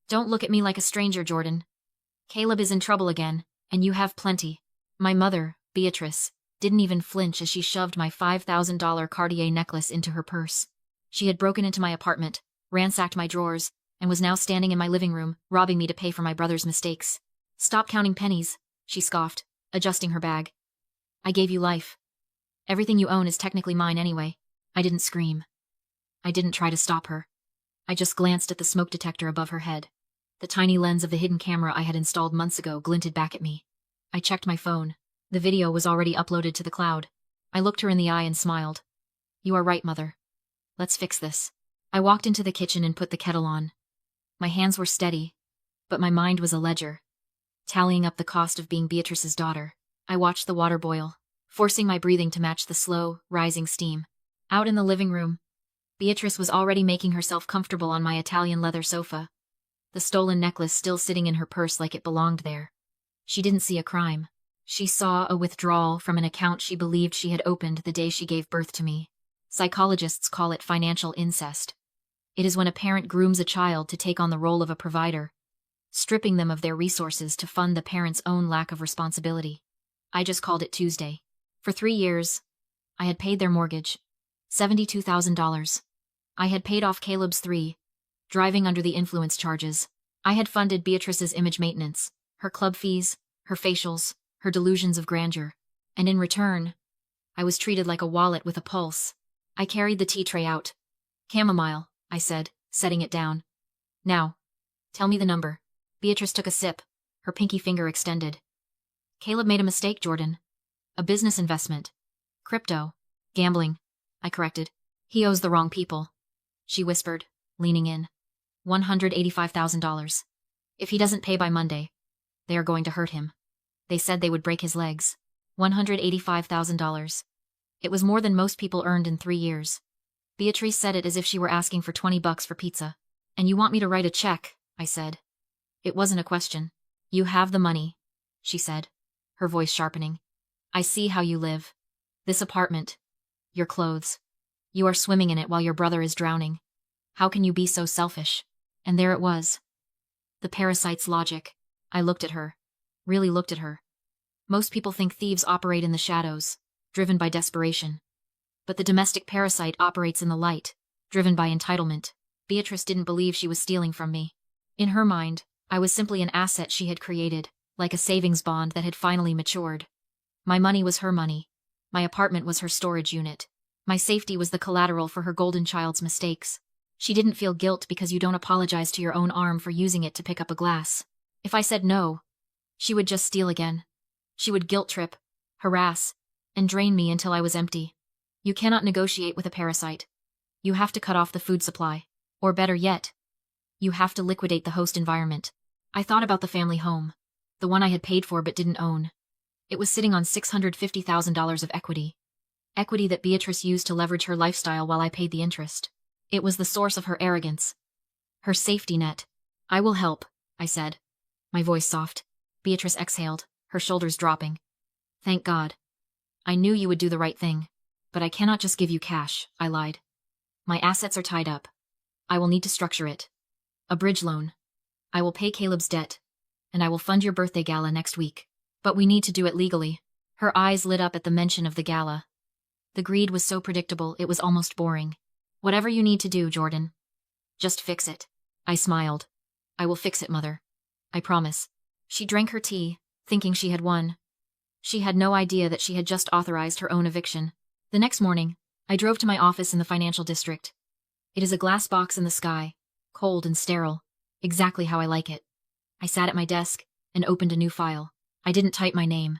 Don't look at me like a stranger, Jordan. Caleb is in trouble again, and you have plenty. My mother, Beatrice, didn't even flinch as she shoved my $5,000 Cartier necklace into her purse. She had broken into my apartment, ransacked my drawers, and was now standing in my living room, robbing me to pay for my brother's mistakes. Stop counting pennies, she scoffed, adjusting her bag. I gave you life. Everything you own is technically mine anyway. I didn't scream. I didn't try to stop her. I just glanced at the smoke detector above her head. The tiny lens of the hidden camera I had installed months ago glinted back at me. I checked my phone. The video was already uploaded to the cloud. I looked her in the eye and smiled. You are right, Mother. Let's fix this. I walked into the kitchen and put the kettle on. My hands were steady, but my mind was a ledger. Tallying up the cost of being Beatrice's daughter, I watched the water boil, forcing my breathing to match the slow, rising steam. Out in the living room, Beatrice was already making herself comfortable on my Italian leather sofa, the stolen necklace still sitting in her purse like it belonged there. She didn't see a crime. She saw a withdrawal from an account she believed she had opened the day she gave birth to me. Psychologists call it financial incest. It is when a parent grooms a child to take on the role of a provider, stripping them of their resources to fund the parent's own lack of responsibility. I just called it Tuesday. For 3 years, I had paid their mortgage, $72,000. I had paid off Caleb's 3, driving under the influence charges. I had funded Beatrice's image maintenance, her club fees, her facials, her delusions of grandeur. And in return, I was treated like a wallet with a pulse. I carried the tea tray out. Chamomile, I said, setting it down. Now, tell me the number. Beatrice took a sip, her pinky finger extended. Caleb made a mistake, Jordan. A business investment. Crypto. Gambling, I corrected. He owes the wrong people, she whispered, leaning in. $185,000. If he doesn't pay by Monday, they are going to hurt him. They said they would break his legs. $185,000. It was more than most people earned in 3 years. Beatrice said it as if she were asking for $20 for pizza. And you want me to write a check, I said. It wasn't a question. You have the money, she said, her voice sharpening. I see how you live. This apartment. Your clothes. You are swimming in it while your brother is drowning. How can you be so selfish? And there it was. The parasite's logic. I looked at her. Really looked at her. Most people think thieves operate in the shadows, driven by desperation. But the domestic parasite operates in the light, driven by entitlement. Beatrice didn't believe she was stealing from me. In her mind, I was simply an asset she had created, like a savings bond that had finally matured. My money was her money. My apartment was her storage unit. My safety was the collateral for her golden child's mistakes. She didn't feel guilt because you don't apologize to your own arm for using it to pick up a glass. If I said no, she would just steal again. She would guilt trip, harass, and drain me until I was empty. You cannot negotiate with a parasite. You have to cut off the food supply. Or better yet, you have to liquidate the host environment. I thought about the family home, the one I had paid for but didn't own. It was sitting on $650,000 of equity. Equity that Beatrice used to leverage her lifestyle while I paid the interest. It was the source of her arrogance. Her safety net. I will help, I said. My voice soft. Beatrice exhaled, her shoulders dropping. Thank God. I knew you would do the right thing. But I cannot just give you cash, I lied. My assets are tied up. I will need to structure it. A bridge loan. I will pay Caleb's debt. And I will fund your birthday gala next week. But we need to do it legally. Her eyes lit up at the mention of the gala. The greed was so predictable it was almost boring. Whatever you need to do, Jordan. Just fix it. I smiled. I will fix it, Mother. I promise. She drank her tea, thinking she had won. She had no idea that she had just authorized her own eviction. The next morning, I drove to my office in the financial district. It is a glass box in the sky, cold and sterile, exactly how I like it. I sat at my desk and opened a new file. I didn't type my name.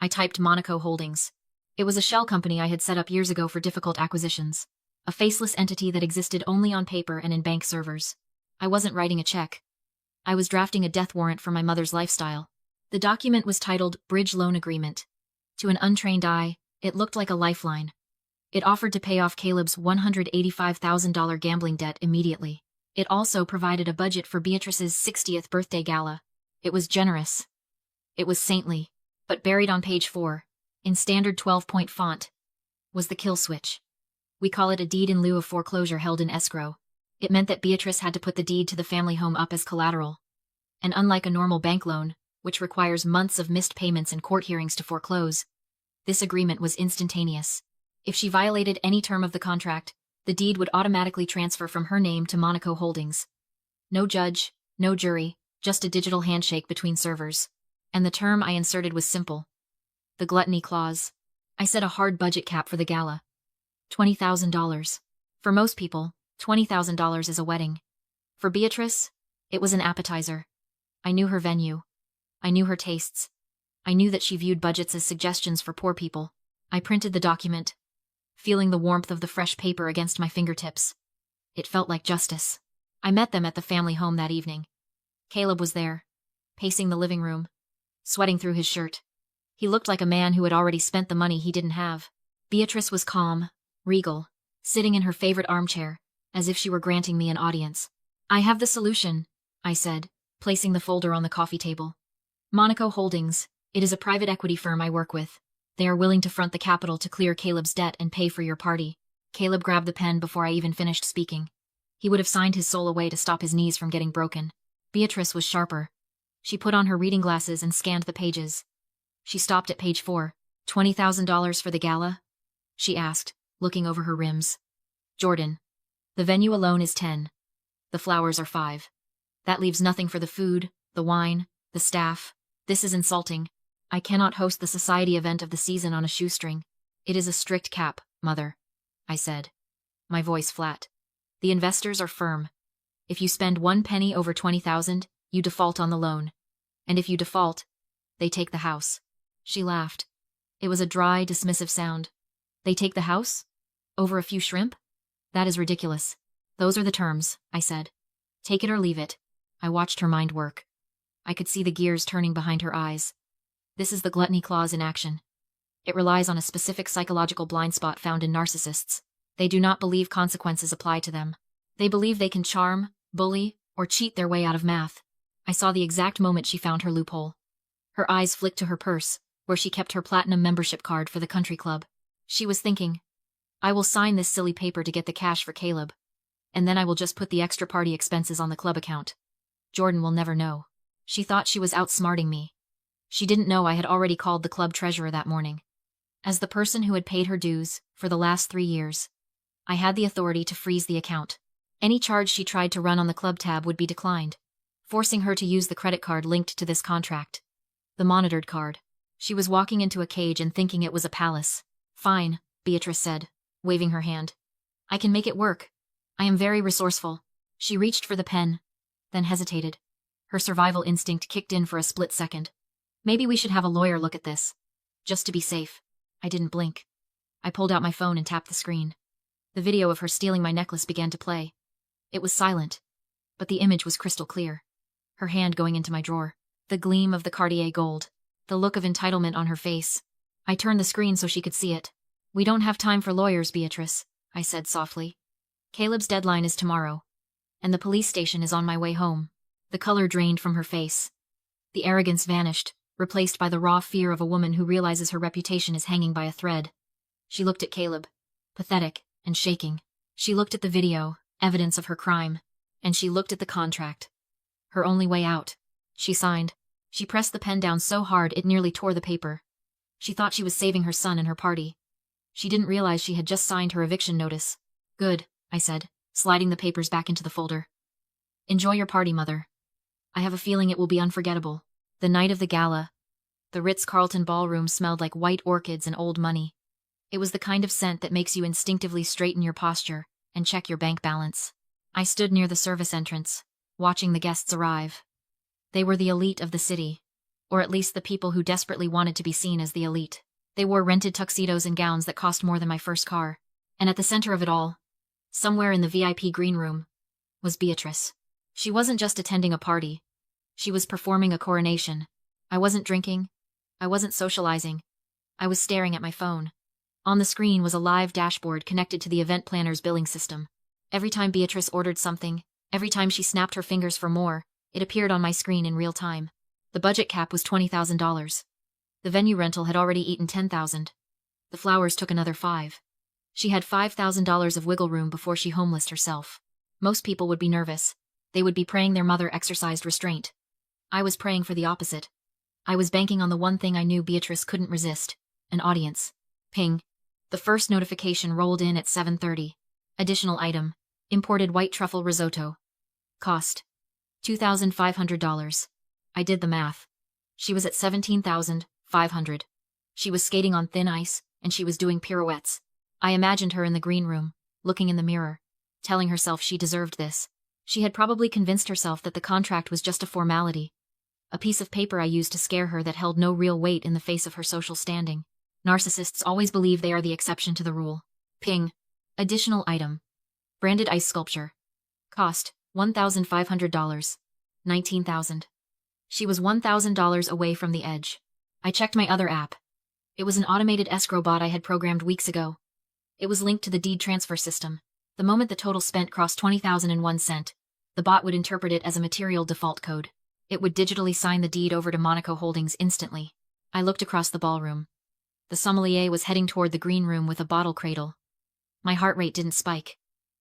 I typed Monaco Holdings. It was a shell company I had set up years ago for difficult acquisitions. A faceless entity that existed only on paper and in bank servers. I wasn't writing a check. I was drafting a death warrant for my mother's lifestyle. The document was titled Bridge Loan Agreement. To an untrained eye, it looked like a lifeline. It offered to pay off Caleb's $185,000 gambling debt immediately. It also provided a budget for Beatrice's 60th birthday gala. It was generous. It was saintly. But buried on page 4, in standard 12-point font, was the kill switch. We call it a deed in lieu of foreclosure held in escrow. It meant that Beatrice had to put the deed to the family home up as collateral. And unlike a normal bank loan, which requires months of missed payments and court hearings to foreclose, this agreement was instantaneous. If she violated any term of the contract, the deed would automatically transfer from her name to Monaco Holdings. No judge, no jury, just a digital handshake between servers. And the term I inserted was simple. The gluttony clause. I set a hard budget cap for the gala. $20,000. For most people, $20,000 is a wedding. For Beatrice, it was an appetizer. I knew her venue. I knew her tastes. I knew that she viewed budgets as suggestions for poor people. I printed the document, feeling the warmth of the fresh paper against my fingertips. It felt like justice. I met them at the family home that evening. Caleb was there, pacing the living room, sweating through his shirt. He looked like a man who had already spent the money he didn't have. Beatrice was calm, regal, sitting in her favorite armchair, as if she were granting me an audience. I have the solution, I said, placing the folder on the coffee table. Monaco Holdings, it is a private equity firm I work with. They are willing to front the capital to clear Caleb's debt and pay for your party. Caleb grabbed the pen before I even finished speaking. He would have signed his soul away to stop his knees from getting broken. Beatrice was sharper. She put on her reading glasses and scanned the pages. She stopped at page 4. $20,000 for the gala? She asked, looking over her rims. Jordan. The venue alone is 10. The flowers are 5. That leaves nothing for the food, the wine, the staff. This is insulting. I cannot host the society event of the season on a shoestring. It is a strict cap, Mother, I said, my voice flat. The investors are firm. If you spend 1 penny over 20,000, you default on the loan. And if you default, they take the house. She laughed. It was a dry, dismissive sound. They take the house? Over a few shrimp? That is ridiculous. Those are the terms, I said. Take it or leave it. I watched her mind work. I could see the gears turning behind her eyes. This is the gluttony clause in action. It relies on a specific psychological blind spot found in narcissists. They do not believe consequences apply to them. They believe they can charm, bully, or cheat their way out of math. I saw the exact moment she found her loophole. Her eyes flicked to her purse, where she kept her platinum membership card for the country club. She was thinking, I will sign this silly paper to get the cash for Caleb. And then I will just put the extra party expenses on the club account. Jordan will never know. She thought she was outsmarting me. She didn't know I had already called the club treasurer that morning. As the person who had paid her dues for the last 3 years, I had the authority to freeze the account. Any charge she tried to run on the club tab would be declined, forcing her to use the credit card linked to this contract. The monitored card. She was walking into a cage and thinking it was a palace. Fine, Beatrice said, waving her hand. I can make it work. I am very resourceful. She reached for the pen, then hesitated. Her survival instinct kicked in for a split second. Maybe we should have a lawyer look at this. Just to be safe. I didn't blink. I pulled out my phone and tapped the screen. The video of her stealing my necklace began to play. It was silent, but the image was crystal clear. Her hand going into my drawer. The gleam of the Cartier gold. The look of entitlement on her face. I turned the screen so she could see it. We don't have time for lawyers, Beatrice, I said softly. Caleb's deadline is tomorrow, and the police station is on my way home. The color drained from her face. The arrogance vanished, replaced by the raw fear of a woman who realizes her reputation is hanging by a thread. She looked at Caleb, pathetic and shaking. She looked at the video, evidence of her crime, and she looked at the contract. Her only way out. She signed. She pressed the pen down so hard it nearly tore the paper. She thought she was saving her son and her party. She didn't realize she had just signed her eviction notice. Good, I said, sliding the papers back into the folder. Enjoy your party, Mother. I have a feeling it will be unforgettable. The night of the gala. The Ritz-Carlton ballroom smelled like white orchids and old money. It was the kind of scent that makes you instinctively straighten your posture and check your bank balance. I stood near the service entrance, watching the guests arrive. They were the elite of the city, or at least the people who desperately wanted to be seen as the elite. They wore rented tuxedos and gowns that cost more than my first car. And at the center of it all, somewhere in the VIP green room, was Beatrice. She wasn't just attending a party. She was performing a coronation. I wasn't drinking. I wasn't socializing. I was staring at my phone. On the screen was a live dashboard connected to the event planner's billing system. Every time Beatrice ordered something, every time she snapped her fingers for more, it appeared on my screen in real time. The budget cap was $20,000. The venue rental had already eaten $10,000. The flowers took another $5,000. She had $5,000 of wiggle room before she homelessed herself. Most people would be nervous. They would be praying their mother exercised restraint. I was praying for the opposite. I was banking on the one thing I knew Beatrice couldn't resist: an audience. Ping. The first notification rolled in at 7:30. Additional item: imported white truffle risotto. Cost: $2,500. I did the math. She was at $17,500. She was skating on thin ice, and she was doing pirouettes. I imagined her in the green room, looking in the mirror, telling herself she deserved this. She had probably convinced herself that the contract was just a formality, a piece of paper I used to scare her that held no real weight in the face of her social standing. Narcissists always believe they are the exception to the rule. Ping. Additional item: branded ice sculpture. Cost: $1,500. $19,000. She was $1,000 away from the edge. I checked my other app. It was an automated escrow bot I had programmed weeks ago. It was linked to the deed transfer system. The moment the total spent crossed 20,001 cent, the bot would interpret it as a material default code. It would digitally sign the deed over to Monaco Holdings instantly. I looked across the ballroom. The sommelier was heading toward the green room with a bottle cradle. My heart rate didn't spike.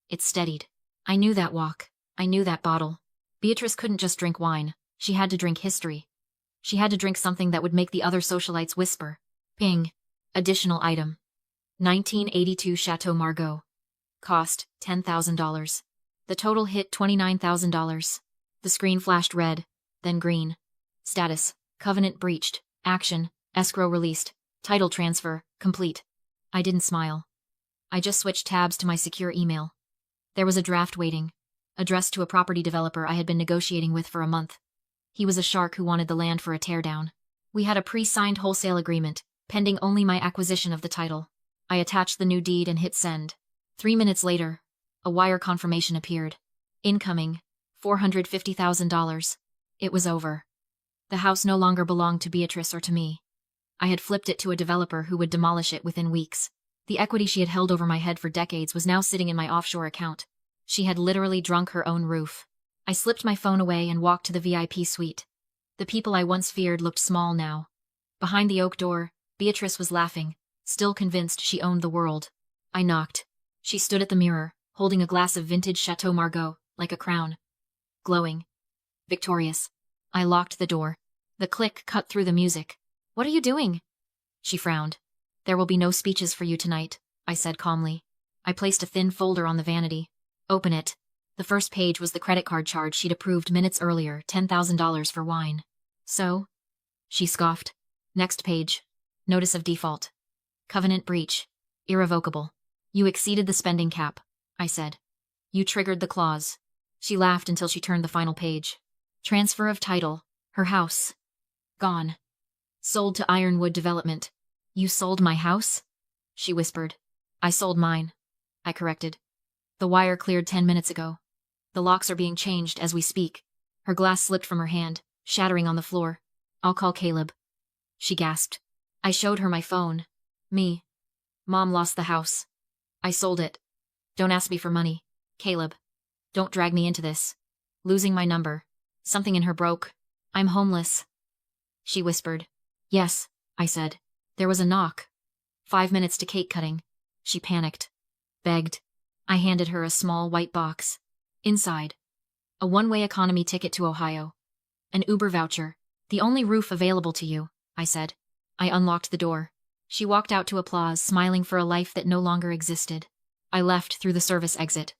It steadied. I knew that walk. I knew that bottle. Beatrice couldn't just drink wine. She had to drink history. She had to drink something that would make the other socialites whisper. Ping. Additional item: 1982 Chateau Margaux. Cost: $10,000. The total hit $29,000. The screen flashed red, then green. Status: covenant breached. Action: escrow released. Title transfer complete. I didn't smile. I just switched tabs to my secure email. There was a draft waiting, addressed to a property developer I had been negotiating with for a month. He was a shark who wanted the land for a teardown. We had a pre-signed wholesale agreement, pending only my acquisition of the title. I attached the new deed and hit send. 3 minutes later, a wire confirmation appeared. Incoming: $450,000. It was over. The house no longer belonged to Beatrice or to me. I had flipped it to a developer who would demolish it within weeks. The equity she had held over my head for decades was now sitting in my offshore account. She had literally drunk her own roof. I slipped my phone away and walked to the VIP suite. The people I once feared looked small now. Behind the oak door, Beatrice was laughing, still convinced she owned the world. I knocked. She stood at the mirror, holding a glass of vintage Chateau Margaux, like a crown. Glowing. Victorious. I locked the door. The click cut through the music. "What are you doing?" She frowned. "There will be no speeches for you tonight," I said calmly. I placed a thin folder on the vanity. "Open it." The first page was the credit card charge she'd approved minutes earlier, $10,000 for wine. "So?" She scoffed. Next page. Notice of default. Covenant breach. Irrevocable. "You exceeded the spending cap," I said. "You triggered the clause." She laughed until she turned the final page. Transfer of title. Her house. Gone. Sold to Ironwood Development. "You sold my house?" she whispered. "I sold mine," I corrected. "The wire cleared 10 minutes ago. The locks are being changed as we speak." Her glass slipped from her hand, shattering on the floor. "I'll call Caleb," she gasped. I showed her my phone. Mom lost the house. I sold it. Don't ask me for money. Caleb. Don't drag me into this. Losing my number. Something in her broke. I'm homeless. She whispered. Yes, I said. There was a knock. 5 minutes to cake cutting. She panicked. Begged. I handed her a small white box. Inside. A one-way economy ticket to Ohio. An Uber voucher. The only roof available to you, I said. I unlocked the door. She walked out to applause, smiling for a life that no longer existed. I left through the service exit.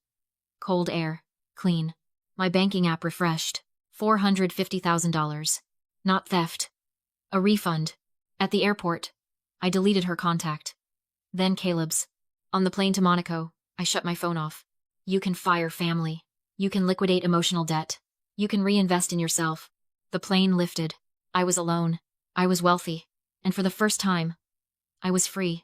Cold air. Clean. My banking app refreshed. $450,000. Not theft. A refund. At the airport. I deleted her contact. Then Caleb's. On the plane to Monaco, I shut my phone off. You can fire family. You can liquidate emotional debt. You can reinvest in yourself. The plane lifted. I was alone. I was wealthy. And for the first time, I was free.